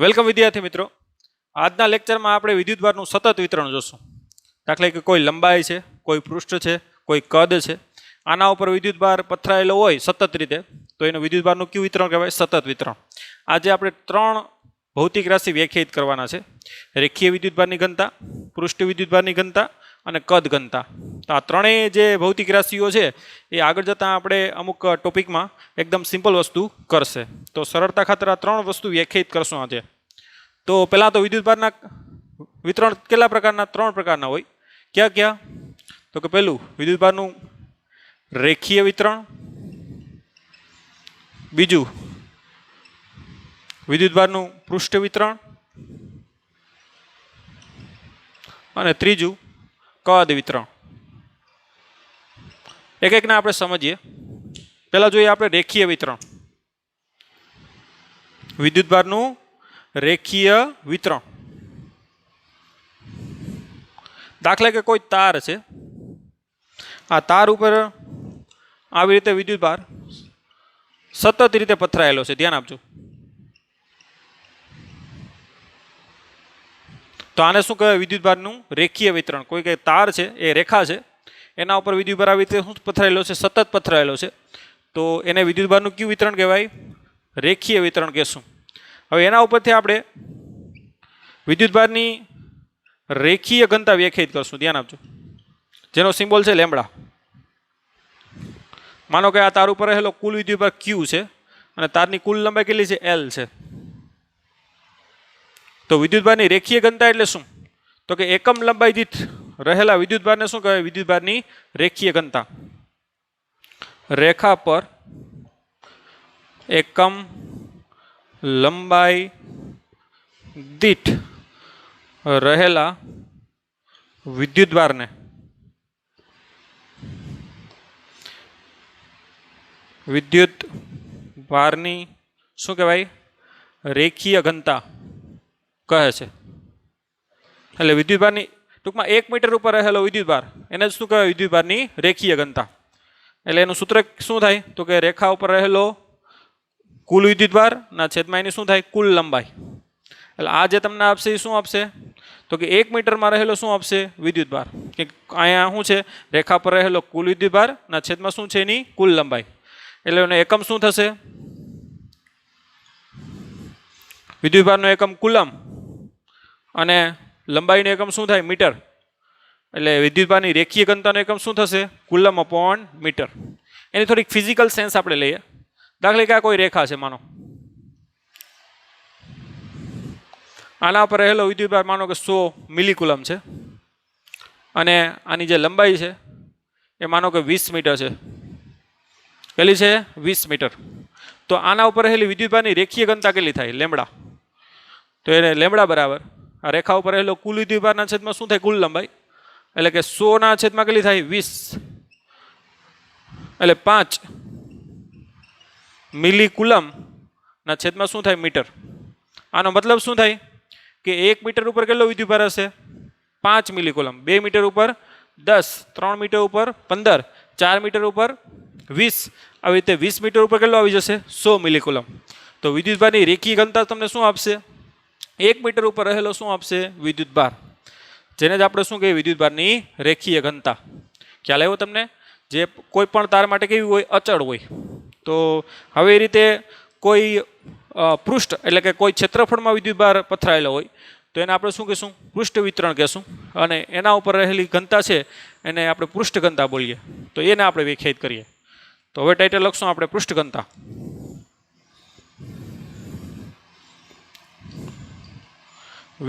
Welcome વિદ્યાર્થી મિત્રો, આજના લેક્ચરમાં આપણે વિદ્યુતભારનું સતત વિતરણ જોશું. દાખલા કે કોઈ લંબાઈ છે, કોઈ પૃષ્ઠ છે, કોઈ કદ છે, આના ઉપર વિદ્યુતભાર પથરાયેલો હોય સતત રીતે, તો એનું વિદ્યુતભારનું કયું વિતરણ કહેવાય? સતત વિતરણ. આજે આપણે 3 ભૌતિક રાશિ વ્યાખ્યાયિત કરવાના છે: રેખીય વિદ્યુતભારની ઘનતા, પૃષ્ઠ વિદ્યુતભારની ઘનતા અને કદ ઘનતા. તો આ ત્રણેય જે ભૌતિક રાશિઓ છે એ આગળ જતાં આપણે અમુક ટોપિકમાં એકદમ સિમ્પલ વસ્તુ કરશે. તો સરળતા ખાતર આ 3 વસ્તુ વ્યાખ્યાયિત કરશું આજે. તો પહેલાં તો વિદ્યુતભારના વિતરણ કેટલા પ્રકારના? 3 પ્રકારના હોય. ક્યાં ક્યાં? તો કે પહેલું વિદ્યુતભારનું રેખીય વિતરણ, બીજું વિદ્યુતભારનું પૃષ્ઠ વિતરણ અને ત્રીજું કદ વિતરણ. એક એકને આપણે સમજીએ. પહેલાં જોઈએ આપણે રેખીય વિતરણ. વિદ્યુતભારનું રેખીય વિતરણ. દાખલા કે કોઈ તાર છે, આ તાર ઉપર આવી રીતે વિદ્યુતભાર સતત રીતે પથરાયેલો છે. ધ્યાન આપજો. તો આને શું કહેવાય? વિદ્યુતભારનું રેખીય વિતરણ. કોઈ કઈ તાર છે, એ રેખા છે, એના ઉપર વિદ્યુતભાર આવી રીતે શું પથરાયેલો છે? સતત પથરાયેલો છે. તો એને વિદ્યુતભારનું કયું વિતરણ કહેવાય? રેખીય વિતરણ કહેશું. હવે એના ઉપરથી આપણે વિદ્યુતભારની રેખીય ઘનતા વ્યાખ્યાયિત કરશું. ધ્યાન આપજો. જેનો સિમ્બોલ છે લેમ્બડા. માનો કે આ તાર ઉપર રહેલો કુલ વિદ્યુતભાર ક્યુ છે અને તારની કુલ લંબાઈ કેટલી છે? એલ છે. તો વિદ્યુતભારની રેખીય ઘનતા એટલે શું? તો કે એકમ લંબાઈ દીઠ રહેલા વિદ્યુતભારને શું કહેવાય? વિદ્યુતભારની રેખીય ઘનતા. રેખા પર એકમ લંબાઈ દીઠ રહેલા વિદ્યુતભારને વિદ્યુતભારની શું કહેવાય? રેખીય ઘનતા કહે છે. એટલે વિદ્યુતભારની ટૂંકમાં 1 મીટર ઉપર રહેલો વિદ્યુતભાર એને શું કહેવાય? વિદ્યુતભારની રેખીય ઘનતા. એટલે એનું સૂત્ર શું થાય? તો કે રેખા ઉપર રહેલો કુલ વિદ્યુતભાર ના છેદમાં એની શું થાય? કુલ લંબાઈ. એટલે આ જે તમને આપશે એ શું આપશે? તો કે 1 મીટરમાં રહેલો શું આપશે? વિદ્યુતભાર. કે અહીંયા શું છે? રેખા પર રહેલો કુલ વિદ્યુતભાર ના છેદમાં શું છે? એની કુલ લંબાઈ. એટલે એનો એકમ શું થશે? વિદ્યુતભારનો એકમ કુલમ અને લંબાઈનો એકમ શું થાય? મીટર. એટલે વિદ્યુતભારની રેખીય ઘનતાનો એકમ શું થશે? Coulomb upon metre. એની થોડીક ફિઝિકલ સેન્સ આપણે લઈએ. દાખલા કે આ કોઈ રેખા છે, માનો આના પર રહેલો વિદ્યુતભાર માનો કે 100 મિલીકુલમ છે અને આની જે લંબાઈ છે એ માનો કે 20 મીટર છે. કેટલી છે? 20 મીટર. તો આના ઉપર રહેલી વિદ્યુતભારની રેખીય ઘનતા કેટલી થાય? લેમ્બડા. તો એને લેમ્બડા બરાબર આ રેખા ઉપર રહેલો કુલ વિદ્યુતભારના છેદમાં શું થાય? કુલ લંબાઈ. એટલે કે 100 ના છેદમાં કેટલી થાય? 20. એટલે 5 મિલીકુલમ ના છેદમાં શું થાય? મીટર. આનો મતલબ શું થાય? કે 1 મીટર ઉપર કેટલો વિદ્યુતભાર હશે? 5 મિલીકુલમ. 2 મીટર ઉપર 10, 3 મીટર ઉપર 15, 4 મીટર ઉપર 20. આવી રીતે 20 મીટર ઉપર કેટલો આવી જશે? 100 મિલીકુલમ. તો વિદ્યુતભારની રેખીય ઘનતા તમને શું આપશે? 1 મીટર ઉપર રહેલો શું આપશે? વિદ્યુતભાર. જેને જ આપણે શું કહીએ? વિદ્યુતભારની રેખીય ઘનતા. ખ્યાલ આવ્યો તમને? જે કોઈ પણ તાર માટે કેવી હોય? અચળ હોય. તો હવે એ રીતે કોઈ પૃષ્ઠ એટલે કે કોઈ ક્ષેત્રફળમાં વિદ્યુતભાર પથરાયેલો હોય તો એને આપણે શું કહીશું? પૃષ્ઠ વિતરણ કહેશું. અને એના ઉપર રહેલી ઘનતા છે એને આપણે પૃષ્ઠ ઘનતા બોલીએ. તો એને આપણે વ્યાખ્યાયિત કરીએ. તો હવે ટાઇટલ લખશું આપણે પૃષ્ઠ ઘનતા.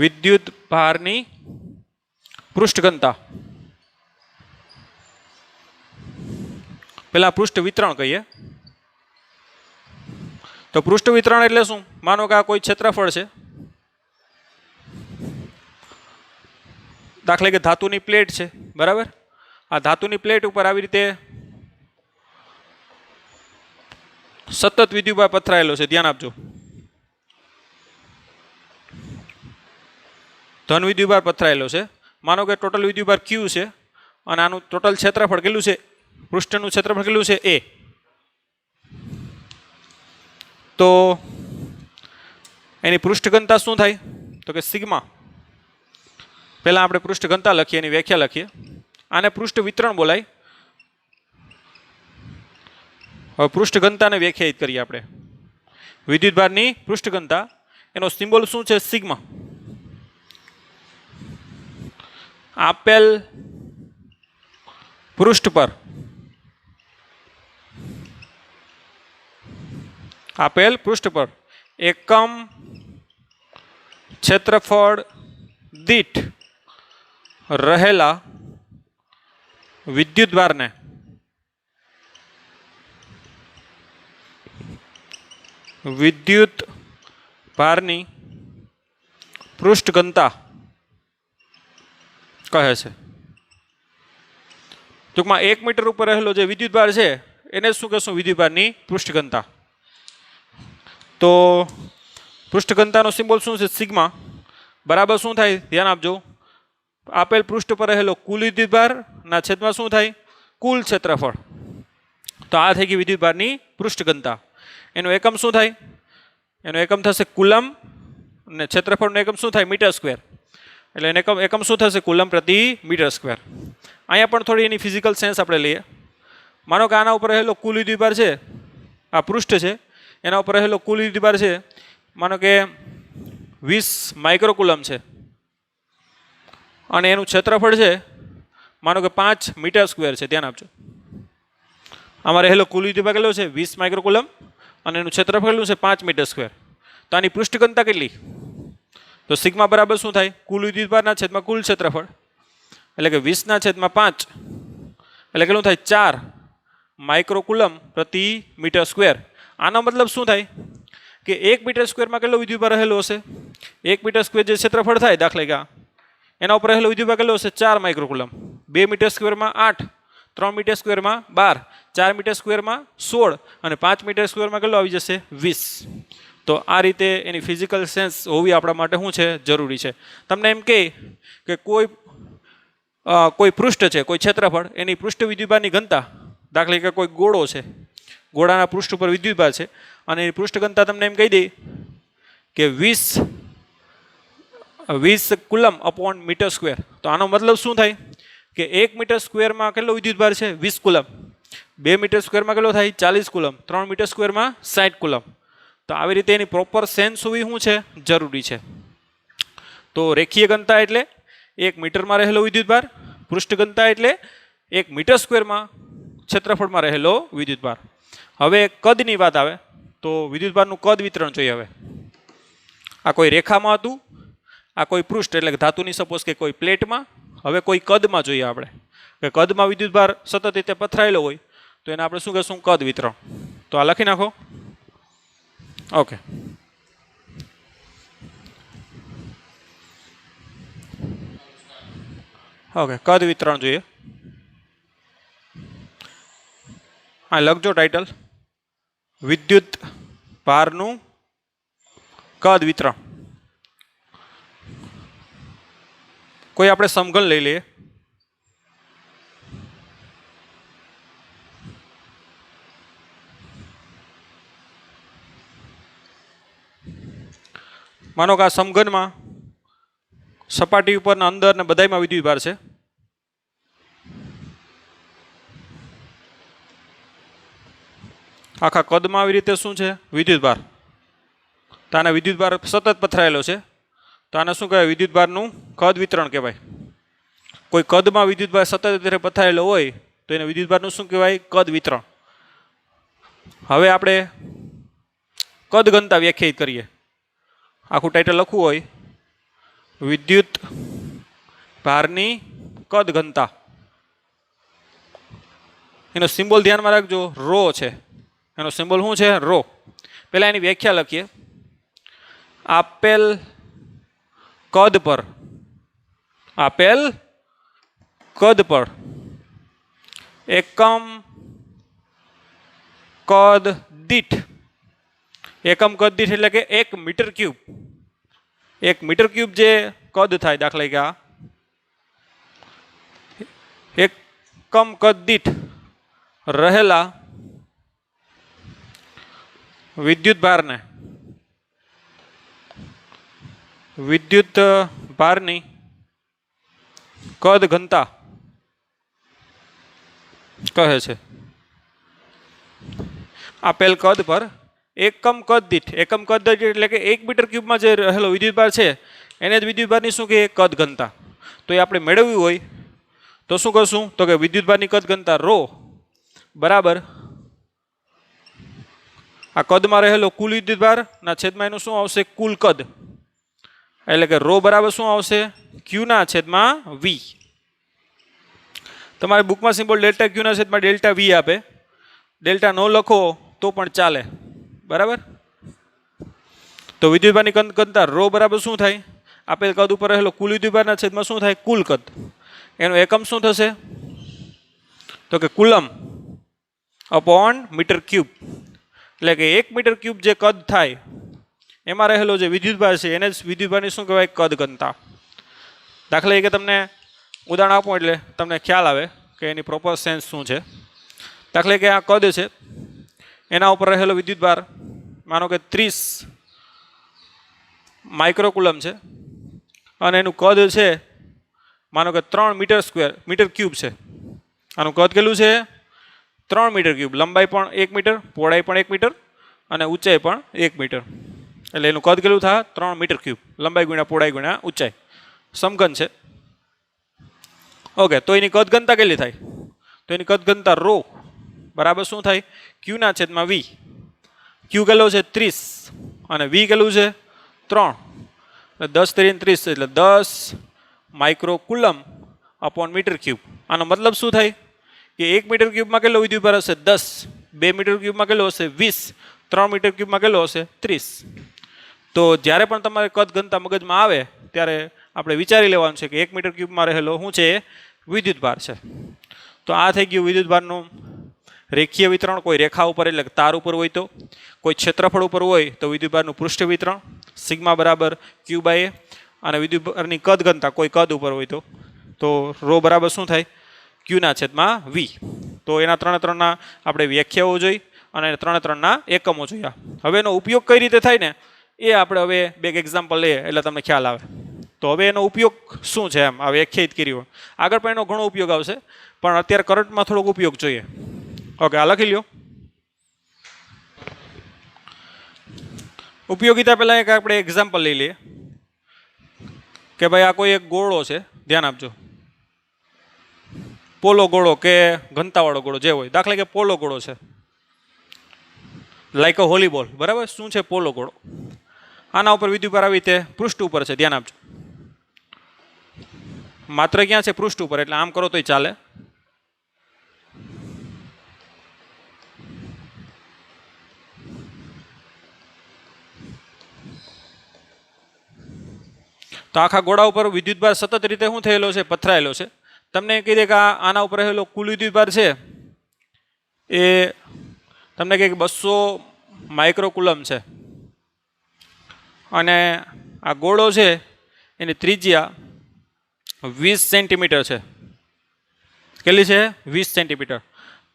વિદ્યુતભારની પૃષ્ઠ ઘનતા. પેલા પૃષ્ઠ વિતરણ કહીએ. તો પૃષ્ઠ વિતરણ એટલે શું? માનો કે આ કોઈ ક્ષેત્રફળ છે. દાખલા કે ધાતુની પ્લેટ છે, બરાબર? આ ધાતુની પ્લેટ ઉપર આવી રીતે સતત વિદ્યુતભાર પથરાયેલો છે. ધ્યાન આપજો. ધન વિદ્યુતભાર પથરાયેલો છે. માનો કે ટોટલ વિદ્યુતભાર ક્યુ છે અને આનું ટોટલ ક્ષેત્રફળ કેટલું છે? પૃષ્ઠનું ક્ષેત્રફળ કેટલું છે? એ. તો એની પૃષ્ઠ ઘનતા શું થાય તો કે સિગ્મા. પહેલાં આપણે પૃષ્ઠ ઘનતા લખીએ, એની વ્યાખ્યા લખીએ. આને પૃષ્ઠ વિતરણ બોલાય. હવે પૃષ્ઠ ઘનતાને વ્યાખ્યાયિત કરીએ આપણે. વિદ્યુતભારની પૃષ્ઠ ઘનતા, એનો સિમ્બોલ શું છે? સિગ્મા. આપેલ પૃષ્ઠ પર એકમ ક્ષેત્રફળ દીઠ રહેલા વિદ્યુતભારને વિદ્યુતભારની પૃષ્ઠ ઘનતા કહે છે. ટૂંકમાં 1 મીટર ઉપર રહેલો જે વિદ્યુતભાર છે એને શું કહેશું? વિદ્યુતભારની પૃષ્ઠ ઘનતા. તો પૃષ્ઠ ઘનતાનો સિમ્બોલ શું છે? સિગ્મા. બરાબર શું થાય? ધ્યાન આપજો. આપેલ પૃષ્ઠ પર રહેલો કુલ વિદ્યુતભાર ના છેદમાં શું થાય? કુલ ક્ષેત્રફળ. તો આ થઈ ગઈ વિદ્યુતભારની પૃષ્ઠ ઘનતા. એનું એકમ શું થાય? એનું એકમ થશે કુલમ, અને ક્ષેત્રફળનું એકમ શું થાય? Metre square. એટલે એને એકમ શું થશે? કુલમ પ્રતિ મીટર સ્ક્વેર. અહીંયા પણ થોડી એની ફિઝિકલ સેન્સ આપણે લઈએ. માનો કે આના ઉપર રહેલો કુલ વિદ્યુતભાર છે, આ પૃષ્ઠ છે, એના ઉપર રહેલો કુલ વિદ્યુતભાર છે, માનો કે 20 માઇક્રોકુલમ છે, અને એનું ક્ષેત્રફળ છે માનો કે 5 મીટર સ્ક્વેર છે. ધ્યાન આપજો. આમાં રહેલો કુલ વિદ્યુતભાર કેટલો છે? 20 માઇક્રોકુલમ, અને એનું ક્ષેત્રફળ કેટલું છે? 5 મીટર સ્ક્વેર. તો આની પૃષ્ઠ ઘનતા કેટલી? તો સિગ્મા બરાબર શું થાય? કુલ વિદ્યુતભારના છેદમાં કુલ ક્ષેત્રફળ, એટલે કે 20/5, એટલે કેટલું થાય? 4 માઇક્રોકુલમ પ્રતિ મીટર સ્ક્વેર. આનો મતલબ શું થાય કે 1 મીટર સ્ક્વેરમાં કેટલો વિદ્યુતભાર રહેલો હશે? 1 મીટર સ્ક્વેર જે ક્ષેત્રફળ થાય દાખલા કે એના ઉપર રહેલો વિદ્યુતભાર કેટલો હશે? 4 માઇક્રોકુલમ. 2 મીટર સ્ક્વેરમાં 8, 3 મીટર સ્ક્વેરમાં 12, 4 મીટર સ્ક્વેરમાં 16, અને 5 મીટર સ્ક્વેરમાં કેટલો આવી જશે? 20. તો આ રીતે એની ફિઝિકલ સેન્સ હોવી આપણા માટે શું છે? જરૂરી છે. તમને એમ કહે કે કોઈ પૃષ્ઠ છે, કોઈ ક્ષેત્રફળ, એની પૃષ્ઠ વિદ્યુતભારની ઘનતા, દાખલા કે કોઈ ગોળો છે, ગોળાના પૃષ્ઠ ઉપર વિદ્યુતભાર છે, અને એની પૃષ્ઠ ઘનતા તમને એમ કહી દે કે 20 કુલમ અપોન મીટર સ્ક્વેર. તો આનો મતલબ શું થાય કે 1 મીટર સ્ક્વેરમાં કેટલો વિદ્યુતભાર છે? 20 કુલમ. 2 મીટર સ્ક્વેરમાં કેટલો થાય? 40 કુલમ. 3 metre સ્ક્વેરમાં 60 coulomb. તો આવી રીતે એની પ્રોપર સેન્સ હોવી શું છે? જરૂરી છે. તો રેખીય ઘનતા એટલે 1 મીટરમાં રહેલો વિદ્યુતભાર, પૃષ્ઠ ઘનતા એટલે 1 મીટર સ્ક્વેરમાં ક્ષેત્રફળમાં રહેલો વિદ્યુતભાર. હવે કદની વાત આવે તો વિદ્યુતભારનું કદ વિતરણ જોઈએ. હવે આ કોઈ રેખામાં હતું, આ કોઈ પૃષ્ઠ એટલે કે ધાતુની સપોઝ કે કોઈ પ્લેટમાં. હવે કોઈ કદમાં જોઈએ આપણે કે કદમાં વિદ્યુતભાર સતત રીતે પથરાયેલો હોય તો એને આપણે શું કહેશું? કદ વિતરણ. તો આ લખી નાખો. ઓકે. ઓકે, કદ વિતરણ જોઈએ. હા, લખજો ટાઇટલ, વિદ્યુત ભારનું કદ વિતરણ. કોઈ આપણે સમઘન લઈ લઈએ. માનો કે આ સમઘનમાં સપાટી ઉપરના અંદર ને બધાયમાં વિદ્યુતભાર છે. આખા કદમાં આવી રીતે શું છે? વિદ્યુતભાર. તો આના વિદ્યુતભાર સતત પથરાયેલો છે, તો આને શું કહેવાય? વિદ્યુતભારનું કદ વિતરણ કહેવાય. કોઈ કદમાં વિદ્યુતભાર સતત રીતે પથરાયેલો હોય તો એને વિદ્યુતભારનું શું કહેવાય? કદ વિતરણ. હવે આપણે કદ ઘનતા વ્યાખ્યાયિત કરીએ. આખું ટાઇટલ લખવું હોય વિદ્યુત ભારની કદ ઘનતા. એનો સિમ્બોલ ધ્યાનમાં રાખજો, રો છે. એનો સિમ્બોલ શું છે? રો. પહેલાં એની વ્યાખ્યા લખીએ. આપેલ કદ પર એકમ કદ દીઠ એટલે કે 1 મીટર ક્યુબ. 1 મીટર ક્યુબ જે કદ થાય, દાખલા કે આ એકમ કદ દીઠ રહેલા વિદ્યુતભારને વિદ્યુત ભારની કદ ઘનતા કહે છે આપેલ કદ પર એકમ કદ દીઠ એટલે કે 1 મીટર ક્યુબમાં જે રહેલો વિદ્યુતભાર છે એને જ વિદ્યુતભારની શું કહે કદ ઘનતા. તો એ આપણે મેળવવી હોય તો શું કરશું તો કે વિદ્યુતભારની કદ ઘનતા રો બરાબર આ કદમાં રહેલો કુલ વિદ્યુતભાર ના છેદમાં એનું શું આવશે કુલ કદ એટલે કે રો બરાબર શું આવશે ક્યુ ના છેદમાં વી. તમારે બુકમાં સિમ્બોલ ડેલ્ટા ક્યુ ના છેદમાં ડેલ્ટા વી આપે, ડેલ્ટા ન લખો તો પણ ચાલે બરાબર. તો વિદ્યુતભારની કદ ઘનતા રો બરાબર શું થાય આપેલ કદ ઉપર રહેલો કુલ વિદ્યુતભારના છેદમાં શું થાય કુલ કદ. એનો એકમ શું થશે તો કે કુલમ અપોન મીટર ક્યુબ એટલે કે 1 મીટર ક્યુબ જે કદ થાય એમાં રહેલો જે વિદ્યુતભાર છે એને જ વિદ્યુતભારની શું કહેવાય કદ ઘનતા. દાખલા તરીકે તમને ઉદાહરણ આપો એટલે તમને ખ્યાલ આવે કે એની પ્રોપર સેન્સ શું છે. દાખલા કે આ કદ છે એના ઉપર રહેલો વિદ્યુતભાર માનો કે 30 માઇક્રોકુલમ છે અને એનું કદ છે માનો કે 3 મીટર ક્યુબ છે. આનું કદ કેટલું છે 3 મીટર ક્યુબ, લંબાઈ પણ 1 મીટર, પહોળાઈ પણ 1 મીટર અને ઊંચાઈ પણ 1 મીટર. એટલે એનું કદ કેટલું થાય 3 મીટર ક્યુબ, લંબાઈ ગુણ્યા પહોળાઈ ગુણ્યા ઊંચાઈ સમઘન છે. ઓકે, તો એની કદ ઘનતા કેટલી થાય તો એની કદ ઘનતા રો બરાબર શું થાય ક્યુ ના છેદમાં વી. ક્યુ કેટલો છે 30 અને વી કેટલું છે 3 એટલે 10 3 30 એટલે 10 માઇક્રોકુલમ અપોન મીટર ક્યુબ. આનો મતલબ શું થાય કે 1 મીટર ક્યુબમાં કેટલો વિદ્યુતભાર હશે 10, 2 મીટર ક્યુબમાં કેટલો હશે 20, 3 મીટર ક્યુબમાં કેટલો હશે 30. તો જ્યારે પણ તમારે કદ ઘનતા મગજમાં આવે ત્યારે આપણે વિચારી લેવાનું છે કે 1 મીટર ક્યુબમાં રહેલો શું છે વિદ્યુતભાર છે. તો આ થઈ ગયું વિદ્યુતભારનું રેખીય વિતરણ. કોઈ રેખા ઉપર એટલે તાર ઉપર હોય તો, કોઈ ક્ષેત્રફળ ઉપર હોય તો વિદ્યુતભારનું પૃષ્ઠ વિતરણ સિગ્મા બરાબર ક્યુ બાય એ. અને વિદ્યુતભારની કદ ઘનતા કોઈ કદ ઉપર હોય તો રો બરાબર શું થાય ક્યુ ના છેદમાં વી. તો એના ત્રણના આપણે વ્યાખ્યાઓ જોઈ અને ત્રણના એકમો જોયા. હવે એનો ઉપયોગ કઈ રીતે થાય ને એ આપણે હવે બે એક્ઝામ્પલ લઈએ એટલે તમને ખ્યાલ આવે. તો હવે એનો ઉપયોગ શું છે એમ આ વ્યાખ્યાયિત કર્યું. આગળ પણ એનો ઘણો ઉપયોગ આવશે પણ અત્યારે કરંટમાં થોડોક ઉપયોગ જોઈએ. ઓકે, આ લખી લ્યો. ઉપયોગિતા પહેલાં એક આપણે એક્ઝામ્પલ લઈ લઈએ કે ભાઈ આ કોઈ એક ગોળો છે, ધ્યાન આપજો. પોલો ગોળો કે ઘનતાવાળો ગોળો જે હોય, દાખલા કે પોલો ગોળો છે લાઈક અ વોલીબોલ બરાબર. શું છે પોલો ગોળો. આના ઉપર વિદ્યુતભાર આવી રીતે પૃષ્ઠ ઉપર છે, ધ્યાન આપજો. માત્ર ક્યાં છે પૃષ્ઠ ઉપર એટલે આમ કરો તોય ચાલે. તો આખા ગોળા ઉપર વિદ્યુતભાર સતત રીતે શું થયેલો છે પથરાયેલો છે. તમને કહી દે કે આના ઉપર રહેલો કુલ વિદ્યુતભાર છે એ તમને કહે કે 200 માઇક્રોકુલમ છે અને આ ગોળો છે એની ત્રિજ્યા 20 સેન્ટીમીટર છે. કેટલી છે 20 સેન્ટીમીટર.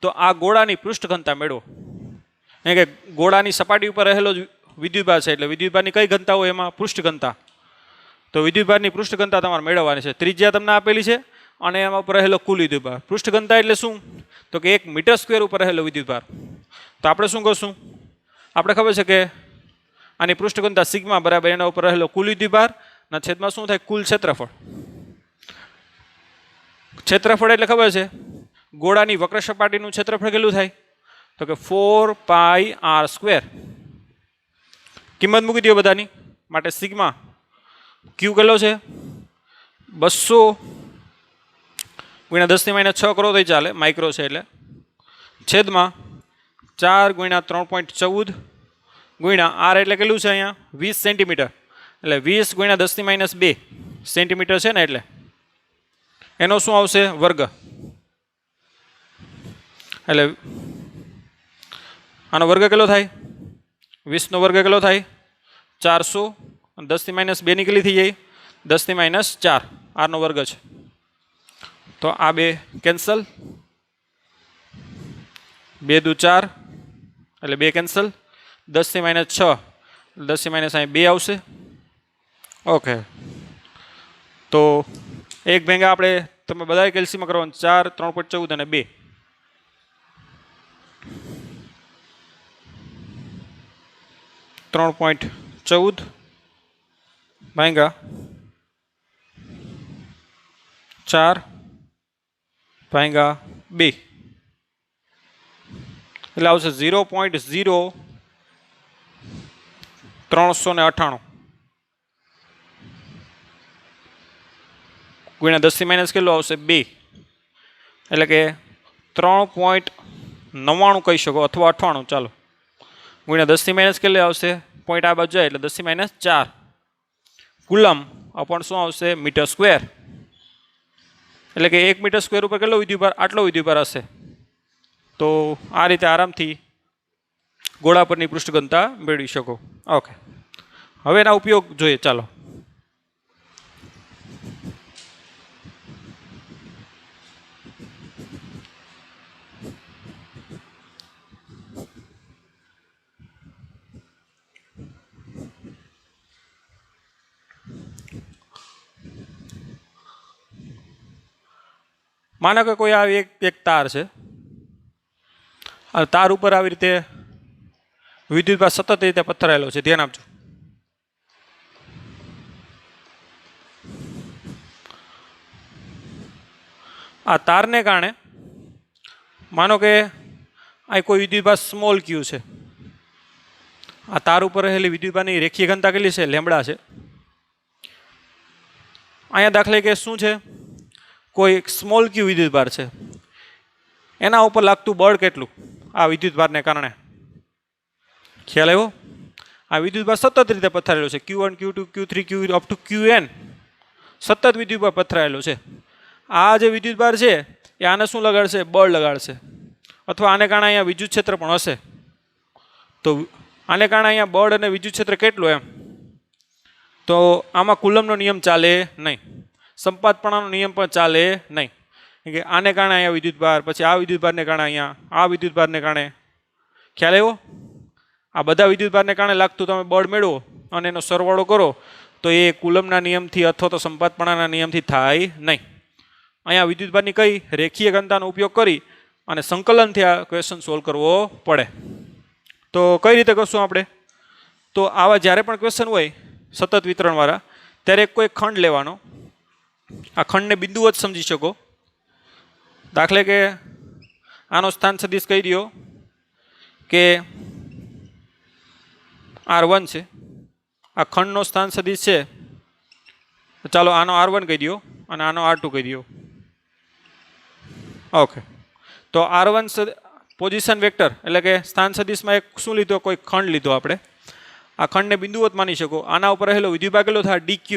તો આ ગોળાની પૃષ્ઠ ઘનતા મેળવો. કે ગોળાની સપાટી ઉપર રહેલો વિદ્યુતભાર છે એટલે વિદ્યુતભારની કઈ ઘનતા હોય એમાં પૃષ્ઠ ઘનતા. તો વિદ્યુતભારની પૃષ્ઠ ઘનતા તમારે મેળવવાની છે. ત્રિજ્યા તમને આપેલી છે અને એમાં ઉપર રહેલો કુલ વિદ્યુતભાર. પૃષ્ઠ ઘનતા એટલે શું તો કે 1 મીટર સ્ક્વેર ઉપર રહેલો વિદ્યુતભાર. તો આપણે શું કરશું આપણે ખબર છે કે આની પૃષ્ઠ ઘનતા સિગ્મા બરાબર એના ઉપર રહેલો કુલ વિદ્યુતભાર ના છેદમાં શું થાય કુલ ક્ષેત્રફળ. ક્ષેત્રફળ એટલે ખબર છે ગોળાની વક્ર સપાટીનું ક્ષેત્રફળ કેટલું થાય તો કે 4πr². કિંમત મૂકી દો બધાની માટે સિગ્મા ક્યુ કેટલો છે 200 ગુણ્યા 10⁻6 કરો તો ચાલે, માઇક્રો છે એટલે, છેદમાં 4 ગુણ્યા 3.14 ગુણ્યા r એટલે કેટલું છે અહીંયા 20 સેન્ટીમીટર એટલે 20 ગુણ્યા 10⁻2 સેન્ટીમીટર છે ને એટલે એનો શું આવશે વર્ગ. એટલે આનો વર્ગ કેટલો થાય 20 નો વર્ગ કેટલો થાય 400. 10⁻2 નીકળી થઈ જાય 10⁻4 r નો વર્ગ છે. તો આ બે કેન્સલ, 2 દુ 4 એટલે 2 કેન્સલ, 10⁻6 10⁻2 આવશે ઓકે, તો એક ભેગા આપણે તમે બધા કેલ્સીમાં કરવાનું 4, 3.14 અને 2. 3.14 ભાગ્યા 4 ભાગ્યા 2 એટલે આવશે 0.0398 ગુણ્યા 10 માઇનસ કેટલું આવશે 2 એટલે કે 3.99 કહી શકો અથવા 98 ચાલો ગુણ્યા 10 માઇનસ કેટલે આવશે પોઈન્ટ આ બાજુ જાય એટલે 10 માઇનસ 4 કુલમ અપોન શું આવશે મીટર સ્ક્વેર એટલે કે 1 મીટર સ્ક્વેર ઉપર કેટલો વિદ્યુતભાર આટલો વિદ્યુતભાર હશે. તો આ રીતે આરામથી ગોળા પરની પૃષ્ઠ ઘનતા મેળવી શકો. ઓકે, હવે એના ઉપયોગ જોઈએ. ચાલો માનો કે કોઈ આવી એક તાર છે, તાર ઉપર આવી રીતે વિદ્યુતભાર સતત રીતે પથરાયેલો છે. ધ્યાન આપજો. આ તારને કારણે માનો કે આ કોઈ વિદ્યુતભાર સ્મોલ ક્યુ છે. આ તાર ઉપર રહેલી વિદ્યુતભારની રેખીય ઘનતા કેટલી છે લેમ્બડા છે. અહીંયા દાખલે કે શું છે કોઈ સ્મોલ ક્યુ વિદ્યુતભાર છે, એના ઉપર લાગતું બળ કેટલું આ વિદ્યુતભારને કારણે. ખ્યાલ આવ્યો? આ વિદ્યુતભાર સતત રીતે પથરાયેલો છે. Q1, Q2, Q3, Q up to Qn સતત વિદ્યુતભાર પથરાયેલો છે. આ જે વિદ્યુતભાર છે એ આને શું લગાડશે બળ લગાડશે અથવા આને કારણે અહીંયા વિદ્યુત ક્ષેત્ર પણ હશે. તો આને કારણે અહીંયા બળ અને વિદ્યુત ક્ષેત્ર કેટલું એમ. તો આમાં કુલમનો નિયમ ચાલે નહીં, સંપાતપણાનો નિયમ પણ ચાલે નહીં. કે આને કારણે અહીંયા વિદ્યુતભાર, પછી આ વિદ્યુતભારને કારણે અહીંયા આ વિદ્યુતભારને કારણે. ખ્યાલ આવ્યો? આ બધા વિદ્યુતભારને કારણે લાગતું તમે બળ મેળવો અને એનો સરવાળો કરો તો એ કુલમના નિયમથી અથવા તો સંપાતપણાના નિયમથી થાય નહીં. અહીંયા વિદ્યુતભારની કઈ રેખીય ઘનતાનો ઉપયોગ કરી અને સંકલનથી આ ક્વેશ્ચન સોલ્વ કરવો પડે. તો કઈ રીતે કરશું આપણે? તો આવા જ્યારે પણ ક્વેશ્ચન હોય સતત વિતરણવાળા ત્યારે કોઈ ખંડ લેવાનો. આ ખંડને બિંદુવત સમજી શકો. દાખલે કે આનો સ્થાન સદિશ કહી દો કે R1 છે. આ ખંડનો સ્થાન સદિશ છે. ચાલો આનો R1 કહી દો અને આનો R2 કહી દો. ઓકે, તો R1 પોઝિશન વેક્ટર એટલે કે સ્થાન સદિશમાં એક શું લીધો કોઈ ખંડ લીધો આપણે. આ ખંડને બિંદુવત માની શકો. આના ઉપર રહેલો વિદ્યુતભાર કેટલો થાય DQ.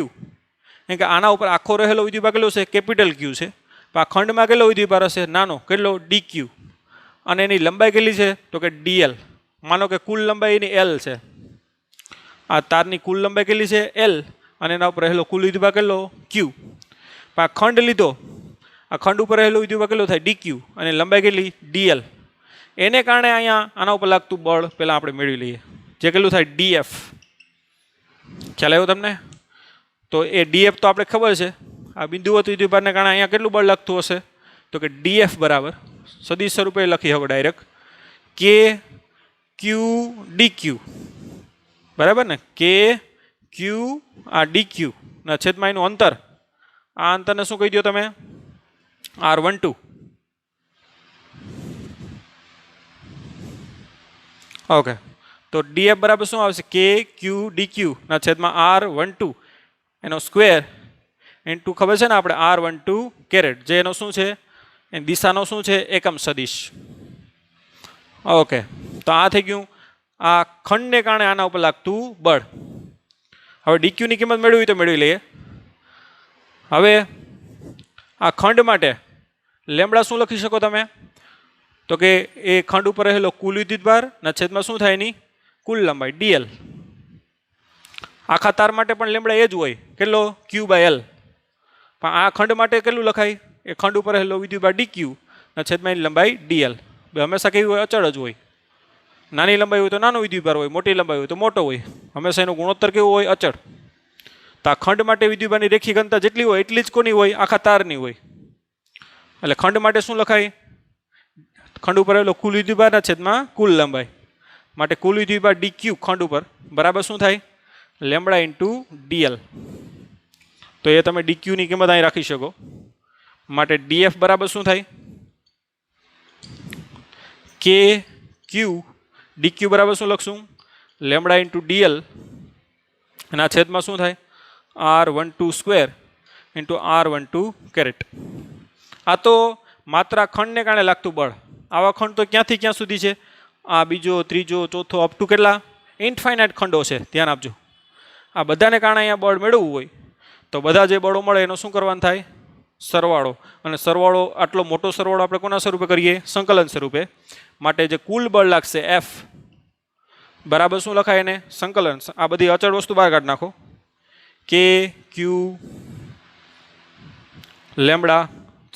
કે આના ઉપર આખો રહેલો વિદ્યુતભાર કેટલો છે કેપિટલ Q છે. આ ખંડમાં કેટલો વિદ્યુતભાર હશે નાનો કેટલો DQ અને એની લંબાઈ કેટલી છે તો કે DL. માનો કે કુલ લંબાઈ એની L છે. આ તારની કુલ લંબાઈ કેટલી છે L અને એના ઉપર રહેલો કુલ વિદ્યુતભાર કેટલો Q. આ ખંડ લીધો, આ ખંડ ઉપર રહેલો વિદ્યુતભાર કેટલો થાય DQ અને લંબાઈ કેટલી DL. એને કારણે અહીંયા આના ઉપર લાગતું બળ પહેલાં આપણે મેળવી લઈએ જે કેટલું થાય DF. ખ્યાલ આવ્યો તમને? તો એ DF તો આપણે ખબર છે. આ બિંદુવત વિદ્યુતભારને કારણે અહીંયા કેટલું બળ લાગતું હશે તો કે DF બરાબર સદિશ સ્વરૂપે લખી શકો ડાયરેક્ટ કે Q DQ. બરાબર ને? કે Q આ DQ ના છેદમાં એનું અંતર. આ અંતરને શું કહી દો તમે R12. ઓકે, તો DF બરાબર શું આવશે કે Q DQ ના છેદમાં R12 એનો સ્ક્વેર ઇન્ટુ ખબર છે ને આપણે R12 કેરેટ જે એનો શું છે એ દિશાનો શું છે એકમ સદિશ. ઓકે, તો આ થઈ ગયું આ ખંડને કારણે આના ઉપર લાગતું બળ. હવે DQ ની કિંમત મેળવી તો મેળવી લઈએ. હવે આ ખંડ માટે લેમ્બડા શું લખી શકો તમે તો કે એ ખંડ ઉપર રહેલો કુલ વિદ્યુતભાર ના છેદમાં શું થાય એની કુલ લંબાઈ DL. આખા તાર માટે પણ લેમ્બડા એ જ હોય કેટલો Q/L. પણ આ ખંડ માટે કેટલું લખાય એ ખંડ ઉપર રહેલો વિદ્યુતભાર DQ ના છેદમાં એની લંબાઈ DL. હંમેશા કેવી હોય અચળ જ હોય. નાની લંબાઈ હોય તો નાનો વિદ્યુતભાર હોય, મોટી લંબાઈ હોય તો મોટો હોય. હંમેશા એનો ગુણોત્તર કેવો હોય અચળ. તો આ ખંડ માટે વિદ્યુતભારની રેખીય ઘનતા જેટલી હોય એટલી જ કોની હોય? આખા તારની હોય. એટલે ખંડ માટે શું લખાય? ખંડ ઉપર આવેલો કુલ વિદ્યુતભારના છેદમાં કુલ લંબાઈ. માટે કુલ વિદ્યુતભાર dq ખંડ ઉપર બરાબર શું થાય? Lambda into dl. તો એ તમે dq ની કિંમત અહીં રાખી શકો. માટે df બરાબર શું થાય? kq dq બરાબર શું લખશું? લેમ્બડા ઇન્ટુ dl અને આ છેદમાં શું થાય? r12 square into r12 caret. આ તો માત્ર ખંડને કારણે લાગતું બળ. આવા ખંડ તો ક્યાંથી ક્યાં સુધી છે? આ બીજો, ત્રીજો, ચોથો અપ ટુ કેટલા? ઇન્ફાઇનાઇટ ખંડો છે. ધ્યાન આપજો. આ બધાને કારણે અહીંયા બળ મેળવવું હોય તો બધા જે બળો મળે એનો શું કરવાનું થાય? સરવાળો. અને સરવાળો, આટલો મોટો સરવાળો આપણે કોના સ્વરૂપે કરીએ? સંકલન સ્વરૂપે. માટે જે કુલ બળ લાગશે F બરાબર શું લખાય એને? સંકલન. આ બધી અચળ વસ્તુ બહાર કાઢી નાખો. કે ક્યુ લેમ્બડા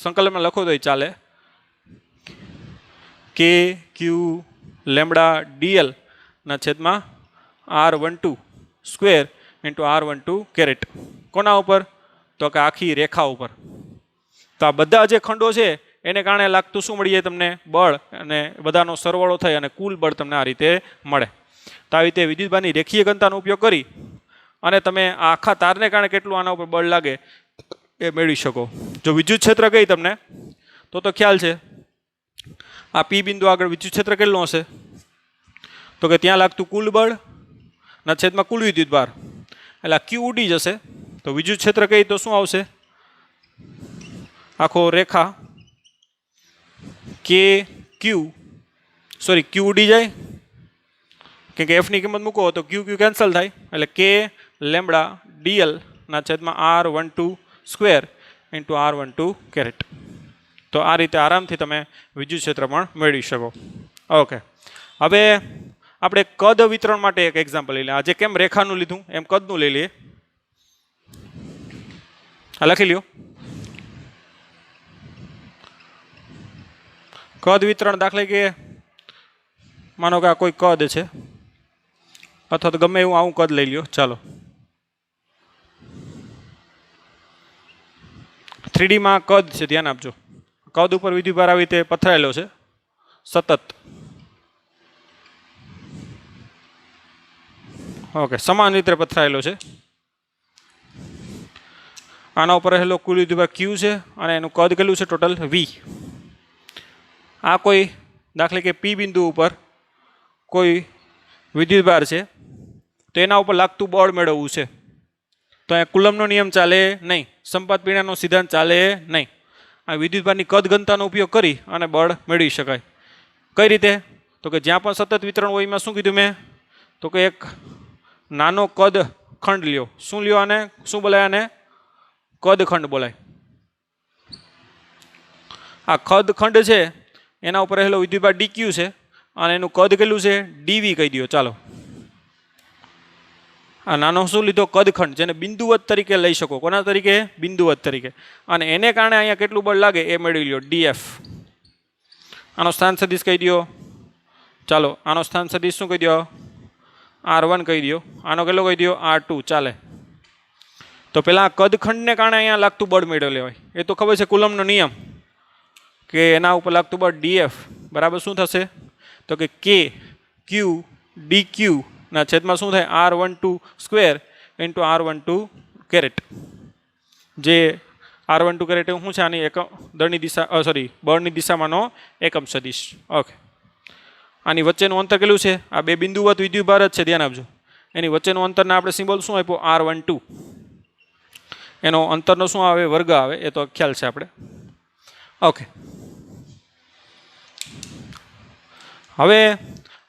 સંકલનમાં લખો તો ચાલે. કે ક્યુ લેમ્બડા ડીએલ ના છેદમાં r12 square into r12 caret. કોના ઉપર? તો કે આખી રેખા ઉપર. તો આ બધા જે ખંડો છે એને કારણે લાગતું શું મળી જાય તમને? બળ. અને બધાનો સરવાળો થાય અને કુલ બળ તમને આ રીતે મળે. તો આવી રીતે વિદ્યુતભારની રેખીય ઘનતાનો ઉપયોગ કરી અને તમે આખા તારને કારણે કેટલું આના ઉપર બળ લાગે એ મેળવી શકો. જો વિદ્યુત ક્ષેત્ર કહી તમને તો ખ્યાલ છે. આ પી બિંદુ આગળ વિદ્યુત ક્ષેત્ર કેટલું હશે? તો કે ત્યાં લાગતું કુલ બળ ના છેદમાં કુલ વિદ્યુતભાર. એટલે ક્યુ ઉડી જશે. તો વિદ્યુત ક્ષેત્ર કહી તો શું આવશે? આખો રેખા કે ક્યુ ક્યુ ઉડી જાય કેમ કે એફની કિંમત મૂકો તો ક્યુ ક્યુ કેન્સલ થાય. એટલે કે લેમ્બડા ડીએલ ના છેદમાં r12 square into r12 caret. તો આ રીતે આરામથી તમે વિદ્યુત ક્ષેત્ર પણ મેળવી શકો. ઓકે, હવે આપણે કદ વિતરણ માટે એક એક્ઝામ્પલ લઈ લઈએ. આજે કેમ રેખાનું લીધું એમ કદનું લઈ લઈએ. આ લખી લ્યો. કદ વિતરણ દાખલા કે માનો કે આ કોઈ કદ છે અથવા તો ગમે એવું આવું કદ લઈ લ્યો. ચાલો 3D માં કદ છે. ધ્યાન આપજો. કદ ઉપર વિદ્યુતભાર આવી રીતે પથરાયેલો છે સતત. ઓકે, સમાન રીતે પથરાયેલો છે. આના ઉપર રહેલો કુલ વિદ્યુતભાર Q છે અને એનું કદ કેટલું છે? Total V. આ કોઈ દાખલા કે P બિંદુ ઉપર કોઈ વિદ્યુતભાર છે તો એના ઉપર લાગતું બળ મેળવવું છે. તો અહીંયા કુલમનો નિયમ ચાલે નહીં, સંપાત પીણાનો સિદ્ધાંત ચાલે નહીં. આ વિદ્યુતભારની કદ ઘનતાનો ઉપયોગ કરી અને બળ મેળવી શકાય. કઈ રીતે? તો કે જ્યાં પણ સતત વિતરણ હોય એમાં શું કીધું મેં? તો કે એક નાનો કદ ખંડ લ્યો. શું લ્યો? આને શું બોલાય? આને કદ ખંડ બોલાય. આ કદ ખંડ છે એના ઉપર રહેલો વિદ્યુતભાર dq છે અને એનું કદ કેટલું છે? dv કહી દો. ચાલો, આ નાનો શું લીધો? કદખંડ, જેને બિંદુવત તરીકે લઈ શકો. કોના તરીકે? બિંદુવત તરીકે. અને એને કારણે અહીંયા કેટલું બળ લાગે એ મેળવી લ્યો. df. આનો સ્થાન સદિશ કહી દો. ચાલો, આનો સ્થાન સદિશ શું કહી દો? r1 કહી દો. આનો કેટલો કહી દો? r2. ચાલે. તો પેલા કદખંડને કારણે અહીંયા લાગતું બળ મેળવી લેવાય. એ તો ખબર છે કુલમનો નિયમ કે એના ઉપર લાગતું બળ df બરાબર શું થશે? તો કે k q dq ના છેદમાં શું થાય? r12 square into r12 caret. જે r12 કેરેટ શું છે? આની એકમ દળની દિશા, બળની દિશામાંનો એકમ સદિશ. ઓકે, આની વચ્ચેનું અંતર કેટલું છે? આ બે બિંદુવત વિદ્યુતભાર જ છે. ધ્યાન આપજો. એની વચ્ચેનું અંતરને આપણે સિમ્બોલ શું આપ્યો? r12. એનો અંતરનો શું આવે? વર્ગ આવે. એ તો ખ્યાલ છે આપણે. ઓકે, હવે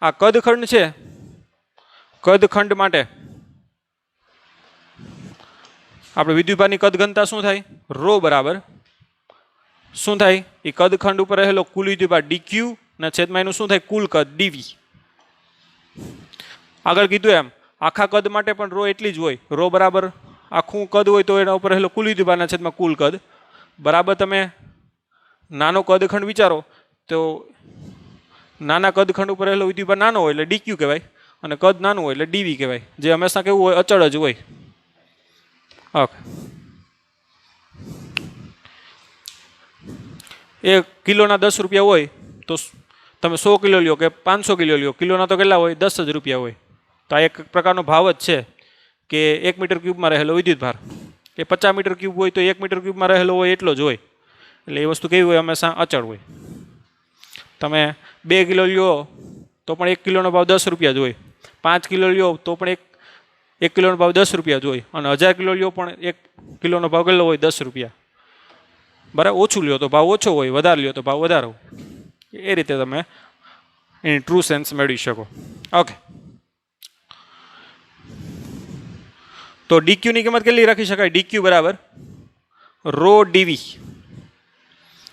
આ કદખંડ છે. કદખંડ માટે આપણે વિદ્યુતભારની કદ ઘનતા શું થાય? રો બરાબર શું થાય? એ કદખંડ ઉપર રહેલો કુલ વિદ્યુતભાર dq ના છેદમાં એનું શું થાય? કુલ કદ dv. આગળ કીધું એમ આખા કદ માટે પણ રો એટલી જ હોય. રો બરાબર આખું કદ હોય તો એના ઉપર રહેલો કુલ વિદ્યુતભારના છેદમાં કુલ કદ બરાબર. તમે નાનો કદખંડ વિચારો તો નાના કદખંડ ઉપર રહેલો વિદ્યુતભાર નાનો હોય એટલે dq કહેવાય અને કદ નાનું હોય એટલે dv કહેવાય. જે હંમેશા કેવું હોય? અચળ જ હોય. ઓકે, 1 કિલોના 10 રૂપિયા હોય તો તમે 100 કિલો લ્યો કે 500 કિલો લ્યો, કિલોના તો કેટલા હોય? 10 જ રૂપિયા હોય. તો આ એક પ્રકારનો ભાવ જ છે કે 1 મીટર ક્યુબમાં રહેલો વિદ્યુત ભાર એ 50 મીટર ક્યુબ હોય તો 1 મીટર ક્યુબમાં રહેલો હોય એટલો જ હોય. એટલે એ વસ્તુ કેવી હોય? હંમેશા અચળ હોય. તમે 2 કિલો લ્યો તો પણ 1 કિલોનો ભાવ 10 રૂપિયા જ હોય. 5 કિલો લ્યો તો પણ 1 કિલોનો ભાવ 10 રૂપિયા જ હોય. અને 1000 કિલો લ્યો પણ 1 કિલોનો ભાવ કેટલો હોય? 10 રૂપિયા. બરાબર, ઓછું લ્યો તો ભાવ ઓછો હોય, વધારે લ્યો તો ભાવ વધારે હોય. એ રીતે તમે એની ટ્રુ સેન્સ મેળવી શકો. ઓકે, તો ડીક્યુની કિંમત કેટલી રાખી શકાય? ડીક્યુ બરાબર રો ડીવી.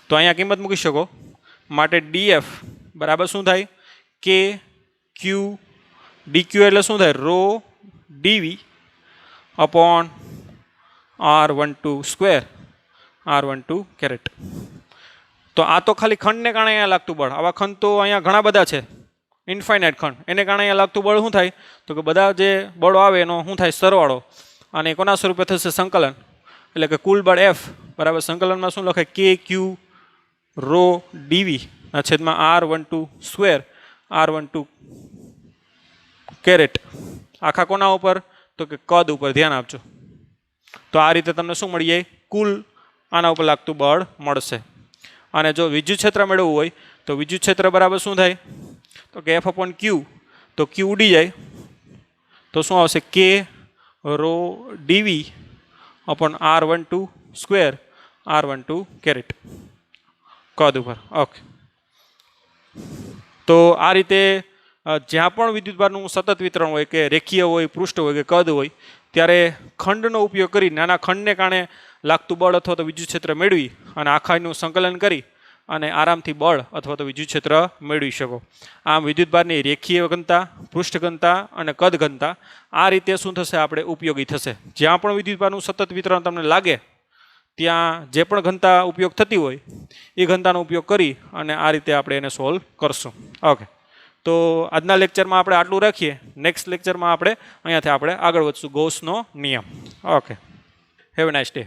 તો અહીંયા કિંમત મૂકી શકો. માટે ડીએફ બરાબર શું થાય? કે ક્યુ ડીક્યુ એટલે શું થાય? Rho DV upon R12 square R12 caret. તો આ તો ખાલી ખંડને કારણે અહીંયા લાગતું બળ. આવા ખંડ તો અહીંયા ઘણા બધા છે, ઇન્ફાઇનાઇટ ખંડ. એને કારણે અહીંયા લાગતું બળ શું થાય? તો કે બધા જે બળો આવે એનો શું થાય? સરવાળો. અને કોના સ્વરૂપે થશે? સંકલન. એટલે કે કુલ બળ F બરાબર સંકલનમાં શું લખાય? કે ક્યુ રો ડીવી ના છેદમાં R12 સ્ક્વેર R12 કેરેટ. આખા કોના ઉપર? તો કે કદ ઉપર. ધ્યાન આપજો. તો આ રીતે તમને શું મળી જાય? કુલ આના ઉપર લાગતું બળ મળશે. અને જો વિદ્યુત ક્ષેત્ર મેળવવું હોય તો વિદ્યુત ક્ષેત્ર બરાબર શું થાય? તો કે F અપોન ક્યુ. તો ક્યુ ઉડી જાય તો શું આવશે? કે rho DV upon R12 square R12 caret કદ ઉપર. ઓકે, તો આ રીતે જ્યાં પણ વિદ્યુતભારનું સતત વિતરણ હોય કે રેખીય હોય, પૃષ્ઠ હોય કે કદ હોય, ત્યારે ખંડનો ઉપયોગ કરી નાના ખંડને કારણે લાગતું બળ અથવા તો વિદ્યુત ક્ષેત્ર મેળવી અને આખાનું સંકલન કરી અને આરામથી બળ અથવા તો વિદ્યુત ક્ષેત્ર મેળવી શકો. આમ વિદ્યુતભારની રેખીય ઘનતા, પૃષ્ઠ ઘનતા અને કદ ઘનતા આ રીતે શું થશે? આપણે ઉપયોગી થશે. જ્યાં પણ વિદ્યુતભારનું સતત વિતરણ તમને લાગે ત્યાં જે પણ ઘનતા ઉપયોગ થતી હોય એ ઘનતાનો ઉપયોગ કરી અને આ રીતે આપણે એને સોલ્વ કરશું. ઓકે, તો આજના લેક્ચરમાં આપણે આટલું રાખીએ. નેક્સ્ટ લેક્ચરમાં આપણે અહીંયાથી આગળ વધશું. ગૌસનો નિયમ. Okay, have a nice day.